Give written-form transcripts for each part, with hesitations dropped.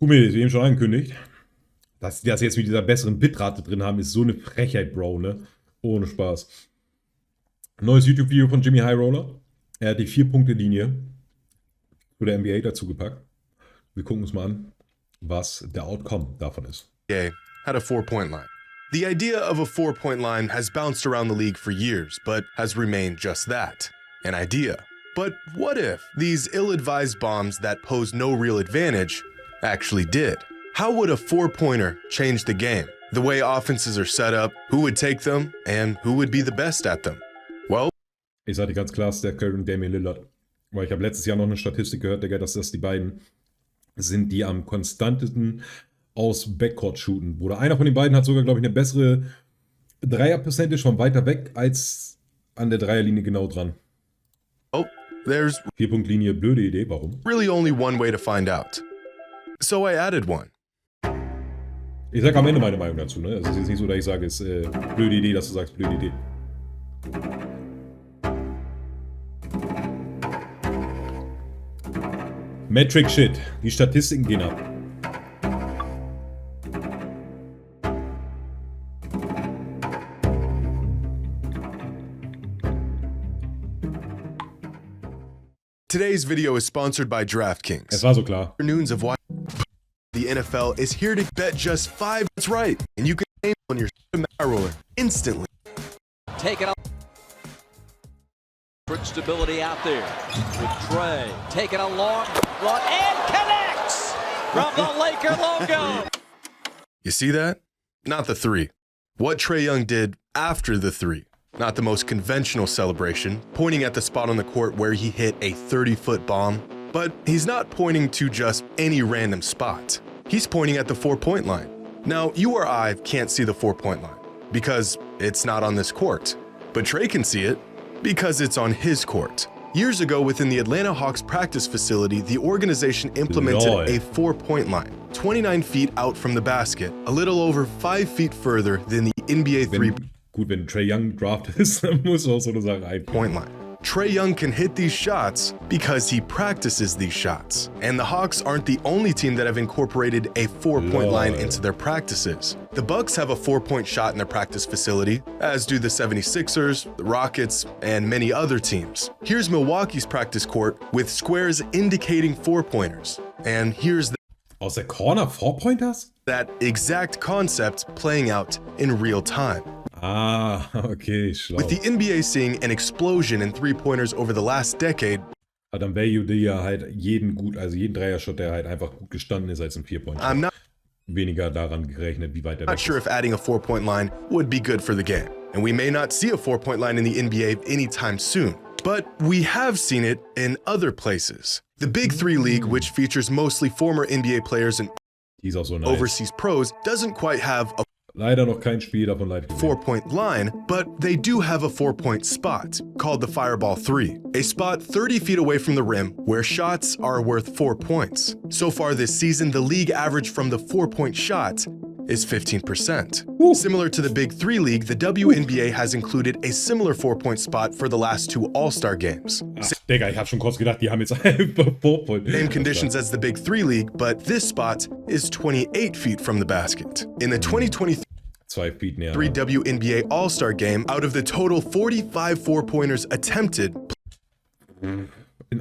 Guck mir, das eben schon angekündigt. Dass die das jetzt mit dieser besseren Bitrate drin haben, ist so eine Frechheit, Bro, ne? Ohne Spaß. Neues YouTube-Video von JxmyHighroller. Er hat die 4-Punkte-Linie zu der NBA dazu gepackt. Wir gucken uns mal an, was der Outcome davon ist. Had a 4-point line. The idea of a 4-point line has bounced around the league for years, but has remained just that, an idea. But what if these ill-advised bombs that pose no real advantage actually did? How would a 4-pointer change the game? The way offenses are set up, who would take them, and who would be the best at them? Well, ich sage ganz klar, Steph Curry und Damian Lillard. Weil ich habe letztes Jahr noch eine Statistik gehört, Digga, dass das die beiden sind, die am konstantesten aus Backcourt shooten. Oder einer von den beiden hat sogar, glaube ich, eine bessere Dreier-Percentage von weiter weg als an der Dreierlinie genau dran. Oh, there's 4-Punkt-Linie, blöde Idee, warum? really only one way to find out. So I added one. Ich sage am Ende meine Meinung dazu, ne? Es ist jetzt nicht so, dass ich sage, es ist blöde Idee, dass du sagst, blöde Idee. Metric Shit. Die Statistiken gehen ab. Today's video is sponsored by DraftKings. Es war so klar. Afternoons of why the NFL is here to bet just 5. That's right, and you can aim on your roller instantly. Take it up. Good stability out there with Trey. Taking a long run and connects from the Laker logo. You see that? Not the 3. What Trae Young did after the 3. Not the most conventional celebration, pointing at the spot on the court where he hit a 30-foot bomb. But he's not pointing to just any random spot. He's pointing at the 4-point line. Now, you or I can't see the 4-point line because it's not on this court. But Trae can see it because it's on his court. Years ago, within the Atlanta Hawks practice facility, the organization implemented a 4-point line, 29 feet out from the basket, a little over 5 feet further than the NBA 3. Gut, wenn Trae Young drafted ist, dann muss auch so eine Sache ein. Point line. Trae Young can hit these shots because he practices these shots. And the Hawks aren't the only team that have incorporated a 4-point line into their practices. The Bucks have a 4-point shot in their practice facility, as do the 76ers, the Rockets, and many other teams. Here's Milwaukee's practice court with squares indicating 4-pointers. And here's Aus der Corner 4-Pointers? that exact concept playing out in real time. Ah, okay, schlau. With the NBA seeing an explosion in 3-pointers over the last decade, Hat am Value die ja halt jeden gut, also jeden Dreier-Shot, der halt einfach gut gestanden ist als ein 4-Point. I'm not Weniger daran gerechnet, wie weit er weg sure ist. if adding a 4-point line would be good for the game. And we may not see a 4-point line in the NBA anytime soon. But we have seen it in other places. The Big 3 League, which features mostly former NBA players and Die ist auch so nice. overseas pros, doesn't quite have a Leider noch kein Spiel davon live gesehen. 4-point line, but they do have a 4-point spot called the Fireball 3, a spot 30 feet away from the rim where shots are worth 4 points. So far this season, the league average from the 4-point shot is 15%. Similar to the Big 3 League, the WNBA has included a similar 4-point spot for the last 2 All-Star games. Ach, Digga, ich hab schon kurz gedacht, die haben jetzt einfach 4-Point. Same conditions as the Big 3 League, but this spot is 28 feet from the basket. In the 2023 2 Feet näher. WNBA All-Star game, out of the total 45 4-pointers attempted, In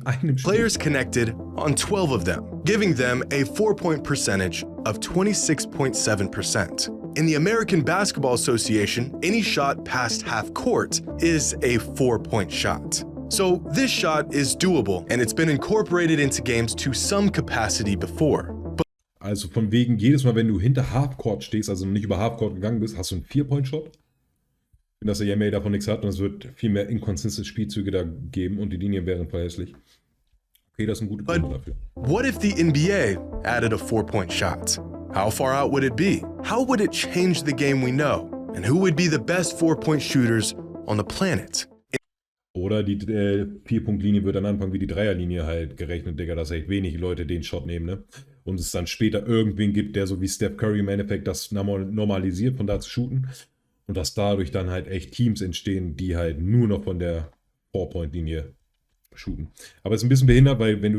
einem Spiel. players connected on 12 of them, giving them a 4-point percentage of 26.7%. In the American Basketball Association, any shot past half court is a 4-point shot. So this shot is doable, and it's been incorporated into games to some capacity before. Also von wegen, jedes Mal, wenn du hinter Halfcourt stehst, also nicht über Halfcourt gegangen bist, hast du einen 4-Point-Shot. Ich finde, dass der NBA davon nichts hat und es wird viel mehr inconsistent Spielzüge da geben und die Linien wären verhässlich. Okay, das ist ein guter Grund dafür. What if the NBA added a 4-point shot? How far out would it be? How would it change the game we know? And who would be the best 4-point shooters on the planet? Oder die 4-Punkt-Linie wird dann anfangen wie die Dreierlinie halt gerechnet, Digga, dass echt wenig Leute den Shot nehmen, ne? und es dann später irgendwen gibt, der so wie Steph Curry im Endeffekt das normalisiert, von da zu shooten. Und dass dadurch dann halt echt Teams entstehen, die halt nur noch von der 4-Point-Linie shooten. Aber es ist ein bisschen behindert, weil wenn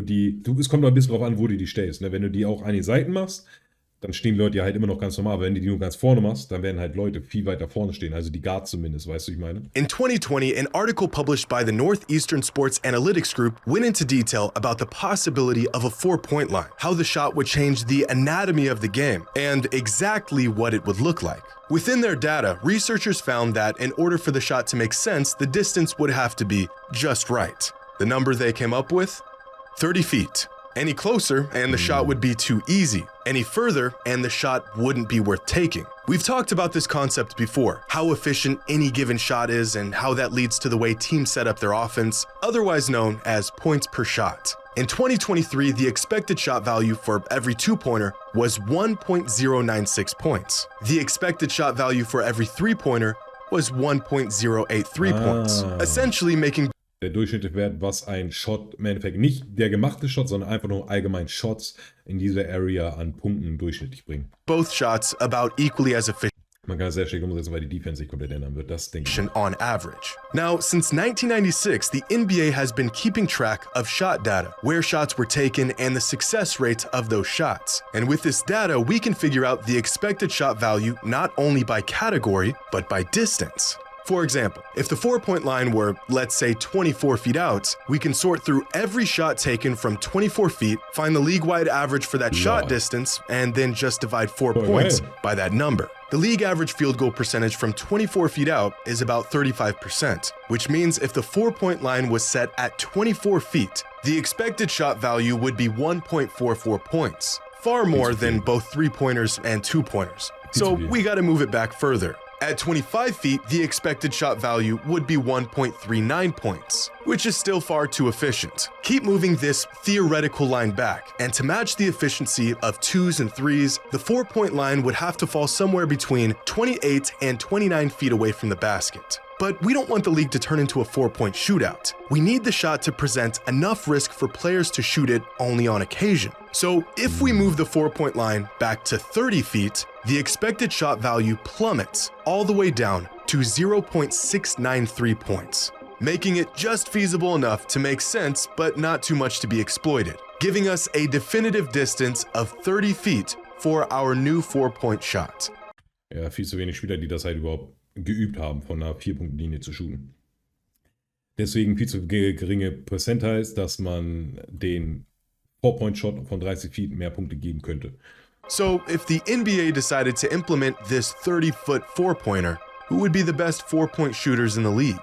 es kommt noch ein bisschen drauf an, wo du die stellst. Ne? Wenn du die auch an die Seiten machst, dann stehen Leute ja halt immer noch ganz normal. Aber wenn du die nur ganz vorne machst, dann werden halt Leute viel weiter vorne stehen. Also die Guards zumindest, weißt du, ich meine? In 2020, an article published by the Northeastern Sports Analytics Group went into detail about the possibility of a 4-point line, how the shot would change the anatomy of the game, and exactly what it would look like. Within their data, researchers found that in order for the shot to make sense, the distance would have to be just right. The number they came up with? 30 feet. Any closer, and the shot would be too easy. Any further, and the shot wouldn't be worth taking. We've talked about this concept before, how efficient any given shot is and how that leads to the way teams set up their offense, otherwise known as points per shot. In 2023, the expected shot value for every 2-pointer was 1.096 points. The expected shot value for every 3-pointer was 1.083 points, essentially making der durchschnittliche Wert, was ein Shot im Endeffekt nicht der gemachte Shot, sondern einfach nur allgemein Shots in dieser Area an Punkten durchschnittlich bringen. both shots about equally as efficient. Man kann es sehr schlecht umsetzen, weil die Defense sich komplett ändern wird. Das denke ich. On average. Now, since 1996, the NBA has been keeping track of shot data, where shots were taken, and the success rates of those shots. And with this data, we can figure out the expected shot value not only by category, but by distance. For example, if the 4-point line were, let's say, 24 feet out, we can sort through every shot taken from 24 feet, find the league-wide average for that shot distance, and then just divide 4 points by that number. The league average field goal percentage from 24 feet out is about 35%, which means if the 4-point line was set at 24 feet, the expected shot value would be 1.44 points, far more than both 3-pointers and 2-pointers. So we gotta move it back further. At 25 feet, the expected shot value would be 1.39 points, which is still far too efficient. Keep moving this theoretical line back, and to match the efficiency of 2s and 3s, the 4-point line would have to fall somewhere between 28 and 29 feet away from the basket. But we don't want the league to turn into a 4-point shootout. We need the shot to present enough risk for players to shoot it only on occasion. So if we move the 4-point line back to 30 feet, the expected shot value plummets all the way down to 0.693 points, making it just feasible enough to make sense, but not too much to be exploited, giving us a definitive distance of 30 feet for our new 4-point shot. Ja, viel zu wenig Spieler, die das halt überhaupt geübt haben, von einer 4-Punkt-Linie zu shooten. Deswegen viel zu geringe Percentiles, dass man den 4-Point-Shot von 30 Feet mehr Punkte geben könnte. So, if the NBA decided to implement this 30-foot 4-pointer, who would be the best 4-point shooters in the league?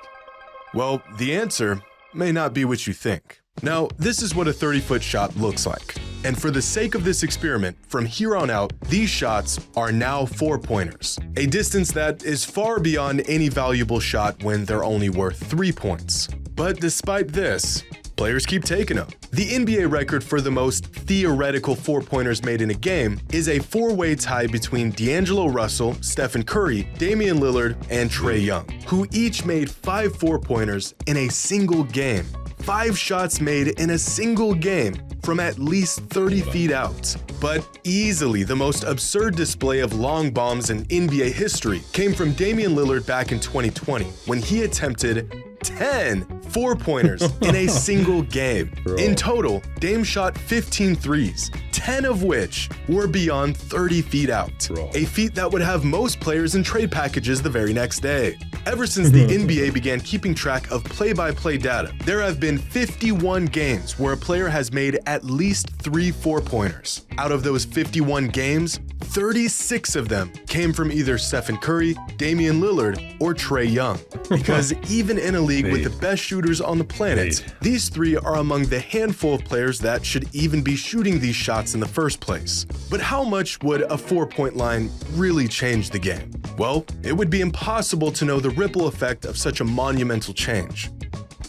Well, the answer may not be what you think. Now, this is what a 30-foot shot looks like. And for the sake of this experiment, from here on out, these shots are now 4-pointers, a distance that is far beyond any valuable shot when they're only worth 3 points. But despite this, players keep taking them. The NBA record for the most theoretical 4-pointers made in a game is a 4-way tie between D'Angelo Russell, Stephen Curry, Damian Lillard, and Trae Young, who each made 5 4-pointers in a single game. 5 shots made in a single game from at least 30 feet out. But easily the most absurd display of long bombs in NBA history came from Damian Lillard back in 2020 when he attempted 10 4-pointers in a single game. Bro. In total, Dame shot 15 threes, 10 of which were beyond 30 feet out, a feat that would have most players in trade packages the very next day. Ever since the NBA began keeping track of play-by-play data, there have been 51 games where a player has made at least 3 4-pointers. Out of those 51 games, 36 of them came from either Stephen Curry, Damian Lillard, or Trae Young. Because even in a league with the best shooters on the planet, these 3 are among the handful of players that should even be shooting these shots in the first place. But how much would a 4-point line really change the game? Well, it would be impossible to know the ripple effect of such a monumental change.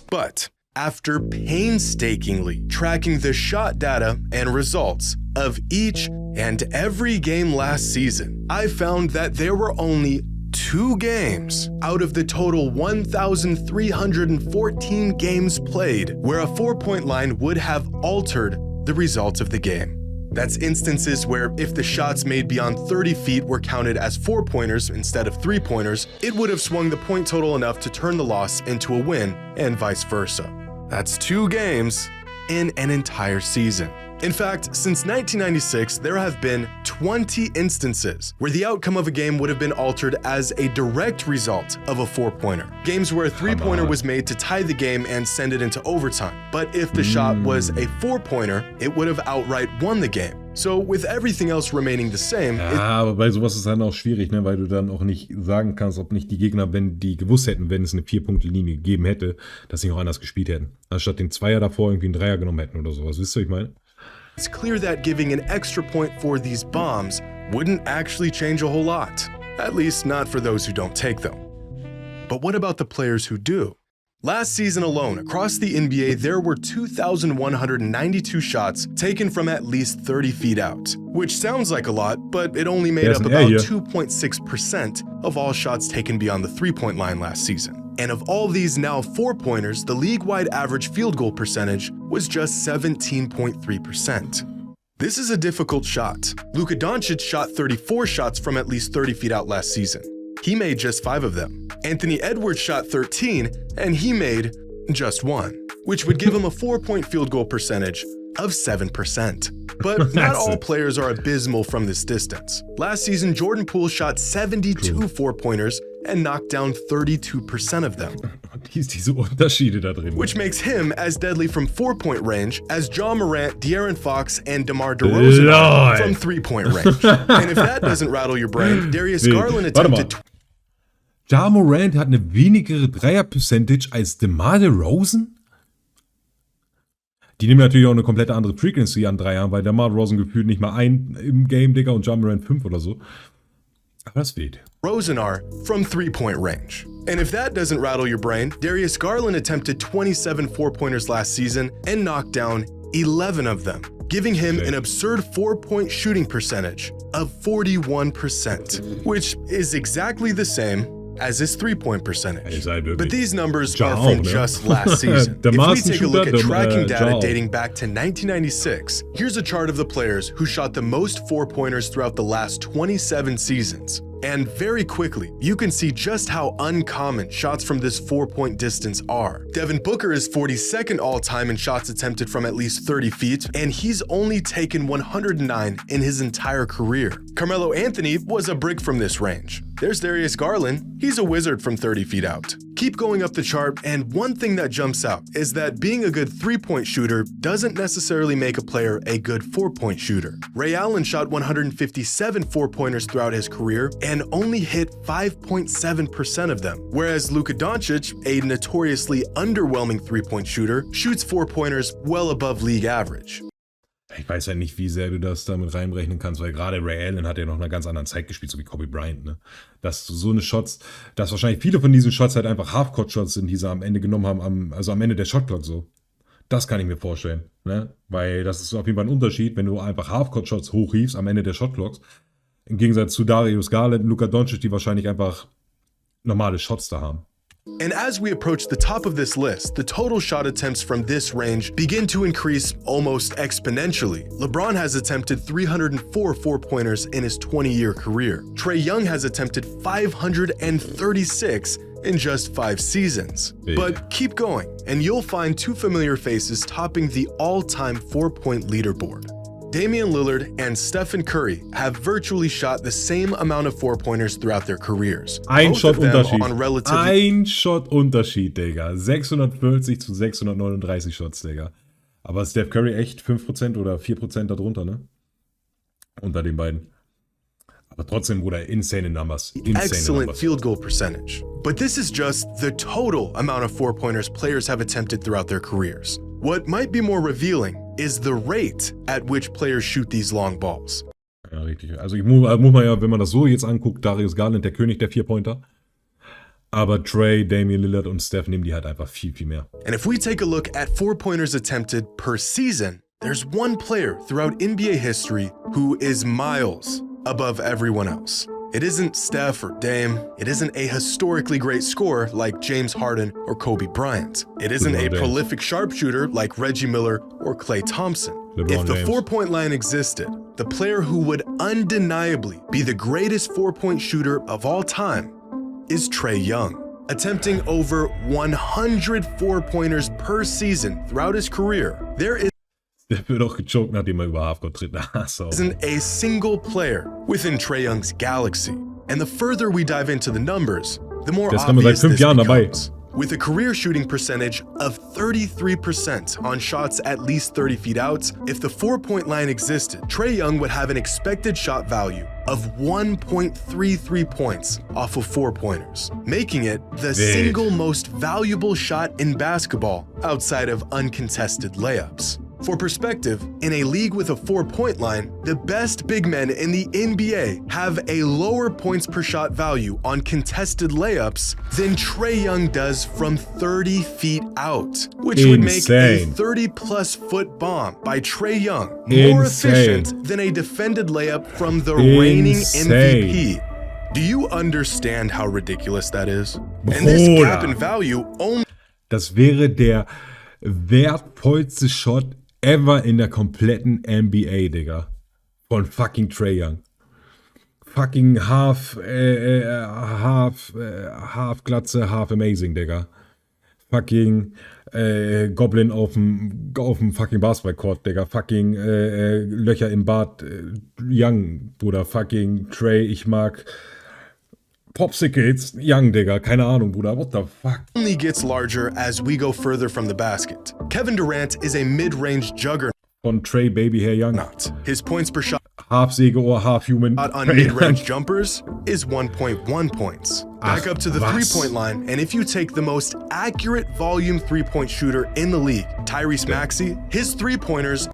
But after painstakingly tracking the shot data and results of each and every game last season, I found that there were only 2 games out of the total 1,314 games played where a 4-point line would have altered the results of the game. That's instances where if the shots made beyond 30 feet were counted as 4-pointers instead of 3-pointers, it would have swung the point total enough to turn the loss into a win, and vice versa. That's 2 games in an entire season. In fact, since 1996, there have been 20 instances where the outcome of a game would have been altered as a direct result of a 4-pointer. Games where a 3-pointer was made to tie the game and send it into overtime. But if the shot was a 4-pointer, it would have outright won the game. So with everything else remaining the same... Ja, aber bei sowas ist dann auch schwierig, ne? Weil du dann auch nicht sagen kannst, ob nicht die Gegner, wenn die gewusst hätten, wenn es eine 4-Punkte-Linie gegeben hätte, dass sie auch anders gespielt hätten. Anstatt den Zweier davor irgendwie einen Dreier genommen hätten oder sowas. Wisst ihr, was ich meine? It's clear that giving an extra point for these bombs wouldn't actually change a whole lot, at least not for those who don't take them. But what about the players who do? Last season alone, across the NBA, there were 2,192 shots taken from at least 30 feet out, which sounds like a lot, but it only made up about 2.6% of all shots taken beyond the 3-point line last season. And of all these now 4-pointers, the league-wide average field goal percentage was just 17.3%. This is a difficult shot. Luka Doncic shot 34 shots from at least 30 feet out last season. He made just 5 of them. Anthony Edwards shot 13, and he made just 1, which would give him a 4-point field goal percentage of 7%. But not all players are abysmal from this distance. Last season, Jordan Poole shot 72 4-pointers and knocked down 32% of them. Diese Unterschiede da drin. Which makes him as deadly from 4-point range as Ja Morant, De'Aaron Fox, and DeMar DeRozan are from 3-point range. And if that doesn't rattle your brain, Darius Garland attempted... Ja Morant hat eine wenigere Dreier-Percentage als DeMar DeRozan? Die nehmen natürlich auch eine komplette andere Frequency an Dreiern, weil DeMar DeRozan gefühlt nicht mal ein im Game, Digga, und Ja Morant 5 oder so. Aber das weht. Rosen are from 3-point range. And if that doesn't rattle your brain, Darius Garland attempted 27 4-pointers last season and knocked down 11 of them, giving him an absurd 4-point shooting percentage of 41%, which is exactly the same as his 3-point percentage. But these numbers are from just last season. If we take a look at tracking data dating back to 1996, here's a chart of the players who shot the most 4-pointers throughout the last 27 seasons. And very quickly, you can see just how uncommon shots from this 4-point distance are. Devin Booker is 42nd all-time in shots attempted from at least 30 feet, and he's only taken 109 in his entire career. Carmelo Anthony was a brick from this range. There's Darius Garland. He's a wizard from 30 feet out. Keep going up the chart, and one thing that jumps out is that being a good 3-point shooter doesn't necessarily make a player a good 4-point shooter. Ray Allen shot 157 4-pointers throughout his career and only hit 5.7% of them, whereas Luka Doncic, a notoriously underwhelming 3-point shooter, shoots 4-pointers well above league average. Ich weiß ja nicht, wie sehr du das damit reinrechnen kannst, weil gerade Ray Allen hat ja noch in einer ganz anderen Zeit gespielt, so wie Kobe Bryant, ne? Dass so eine Shots, dass wahrscheinlich viele von diesen Shots halt einfach Half-Court-Shots sind, die sie am Ende genommen haben, also am Ende der Shotclock so. Das kann ich mir vorstellen, ne? Weil das ist auf jeden Fall ein Unterschied, wenn du einfach Half-Court-Shots hochhiefst am Ende der Shotclocks. Im Gegensatz zu Darius Garland und Luka Doncic, die wahrscheinlich einfach normale Shots da haben. And as we approach the top of this list, the total shot attempts from this range begin to increase almost exponentially. LeBron has attempted 304 4-pointers in his 20-year career. Trae Young has attempted 536 in just 5 seasons. Yeah. But keep going, and you'll find 2 familiar faces topping the all-time 4-point leaderboard. Damian Lillard and Stephen Curry have virtually shot the same amount of 4-pointers throughout their careers. Ein Shot-Unterschied, Digga. 640 zu 639 Shots, Digga. Aber Steph Curry echt 5% oder 4% darunter, ne? Unter den beiden. Aber trotzdem, Bruder, insane numbers. Excellent field goal percentage. But this is just the total amount of 4-pointers players have attempted throughout their careers. What might be more revealing is the rate at which players shoot these long balls. Ja, richtig. Also muss man ja, wenn man das so jetzt anguckt, Darius Garland, der König der 4-Pointer. Aber Trae, Damian Lillard und Steph nehmen die halt einfach viel, viel mehr. And if we take a look at 4-pointers attempted per season, there's one player throughout NBA history who is miles above everyone else. It isn't Steph or Dame. It isn't a historically great scorer like James Harden or Kobe Bryant. It isn't a prolific sharpshooter like Reggie Miller or Klay Thompson. If the 4-point line existed, the player who would undeniably be the greatest 4-point shooter of all time is Trae Young, attempting over 100 4-pointers per season throughout his career. There Der wird auch gechoked, nachdem er über Halfcourt tritt. isn't a single player within Trae Young's galaxy. And the further we dive into the numbers, the more obvious this becomes. With a career shooting percentage of 33% on shots at least 30 feet out, if the 4-point line existed, Trae Young would have an expected shot value of 1.33 points off of 4-pointers, making it the single most valuable shot in basketball outside of uncontested layups. For perspective, in a league with a 4-point line, the best big men in the NBA have a lower points per shot value on contested layups than Trae Young does from 30 feet out, which would make a 30-plus foot bomb by Trae Young more efficient than a defended layup from the reigning MVP. Do you understand how ridiculous that is? And this gap in value only... Das wäre der wertvollste Shot ever in der kompletten NBA, Digga. Von fucking Trae Young. Fucking half Glatze, half amazing, Digga. Fucking Goblin auf dem fucking Basketballcourt, Digga. Fucking Löcher im Bad, Young, Bruder. Fucking Trae, ich mag Popsicles, Young, Digga. Keine Ahnung, Bruder. What the fuck? Only gets larger as we go further from the basket. Kevin Durant is a mid-range juggernaut. Von Trae Babyhair Young. His points per shot, half Sägeohr, half human. On mid-range jumpers is 1.1 points. Back up to the 3-point line, and if you take the most accurate volume 3-point shooter in the league, Tyrese Maxey, his 3-pointers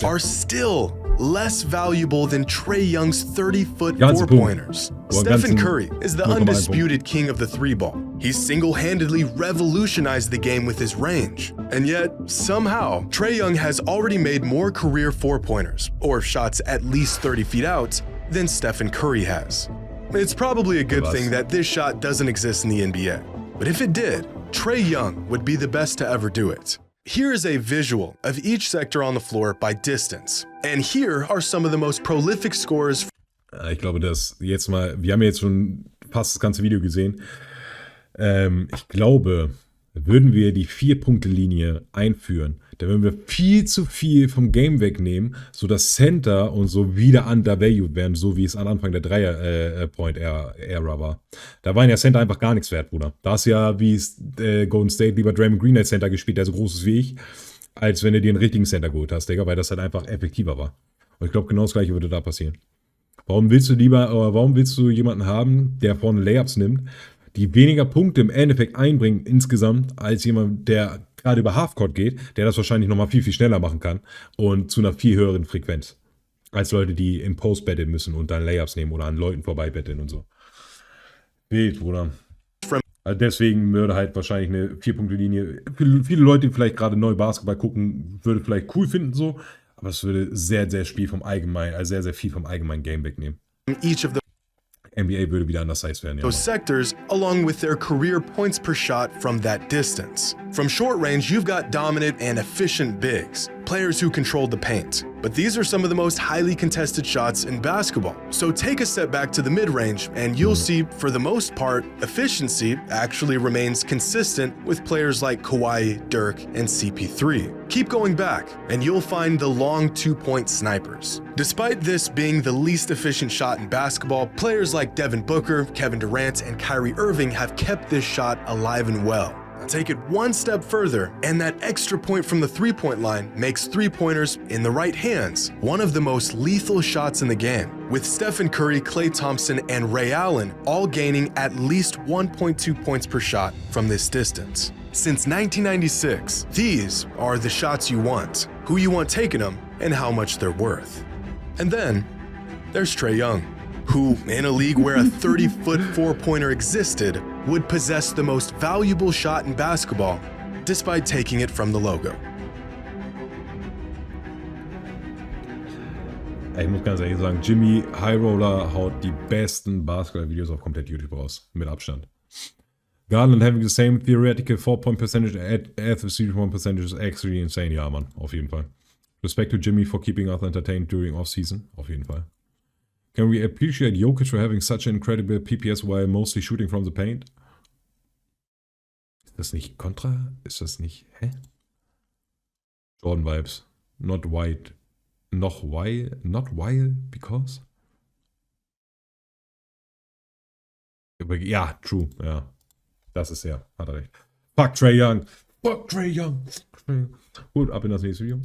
are still less valuable than Trae Young's 30-foot 4-pointers. Stephen Curry is the undisputed king of the 3-ball. He single-handedly revolutionized the game with his range. And yet, somehow, Trae Young has already made more career 4-pointers, or shots at least 30 feet out, than Stephen Curry has. It's probably a good thing that this shot doesn't exist in the NBA. But if it did, Trae Young would be the best to ever do it. Here is a visual of each sector on the floor by distance. And here are some of the most prolific scorers. Ich glaube, wir haben jetzt schon fast das ganze Video gesehen. Ich glaube, würden wir die 4-Punkte-Linie einführen, dann würden wir viel zu viel vom Game wegnehmen, sodass Center und so wieder undervalued werden, so wie es am Anfang der Dreier-Point-Era war. Da waren ja Center einfach gar nichts wert, Bruder. Da hast ja, wie Golden State, lieber Draymond Green als Center gespielt, der so groß ist wie ich, als wenn du dir einen richtigen Center geholt hast, Digga, weil das halt einfach effektiver war. Und ich glaube, genau das Gleiche würde da passieren. Warum willst du jemanden haben, der vorne Layups nimmt, die weniger Punkte im Endeffekt einbringen insgesamt, als jemand, der gerade über Halfcourt geht, der das wahrscheinlich nochmal viel, viel schneller machen kann und zu einer viel höheren Frequenz. Als Leute, die im Post betteln müssen und dann Layups nehmen oder an Leuten vorbei betteln und so. Wild, Bruder. Also deswegen würde halt wahrscheinlich eine 4-Punkte-Linie, viele Leute, die vielleicht gerade neu Basketball gucken, würde vielleicht cool finden so, aber es würde sehr, sehr viel vom allgemeinen Game wegnehmen. Each of the NBA würde wieder anders Size werden, ja. Those sectors, along with their career points per shot from that distance. From short range, you've got dominant and efficient bigs, players who control the paint. But these are some of the most highly contested shots in basketball. So take a step back to the mid-range, and you'll see, for the most part, efficiency actually remains consistent with players like Kawhi, Dirk, and CP3. Keep going back, and you'll find the long 2-point snipers. Despite this being the least efficient shot in basketball, players like Devin Booker, Kevin Durant, and Kyrie Irving have kept this shot alive and well. Take it one step further, and that extra point from the 3-point line makes 3-pointers in the right hands one of the most lethal shots in the game, with Stephen Curry, Klay Thompson, and Ray Allen all gaining at least 1.2 points per shot from this distance. Since 1996, these are the shots you want, who you want taking them, and how much they're worth. And then there's Trae Young, who, in a league where a 30-foot 4-pointer existed, would possess the most valuable shot in basketball, despite taking it from the logo. Ich muss ganz ehrlich sagen, JxmyHighroller haut die besten Basketball-Videos auf komplett YouTube raus. Mit Abstand. Garland having the same theoretical 4-point percentage at the 3-point percentage is actually insane. Ja, Mann, auf jeden Fall. Respect to Jimmy for keeping us entertained during off-season. Auf jeden Fall. Can we appreciate Jokic for having such an incredible PPS while mostly shooting from the paint? Ist das nicht Contra? Ist das nicht... Hä? Jordan Vibes. Not white. Not while because? Ja, true, ja. Das ist ja, hat er recht. Fuck Trae Young. Fuck Trae Young. Gut, ab in das nächste Video.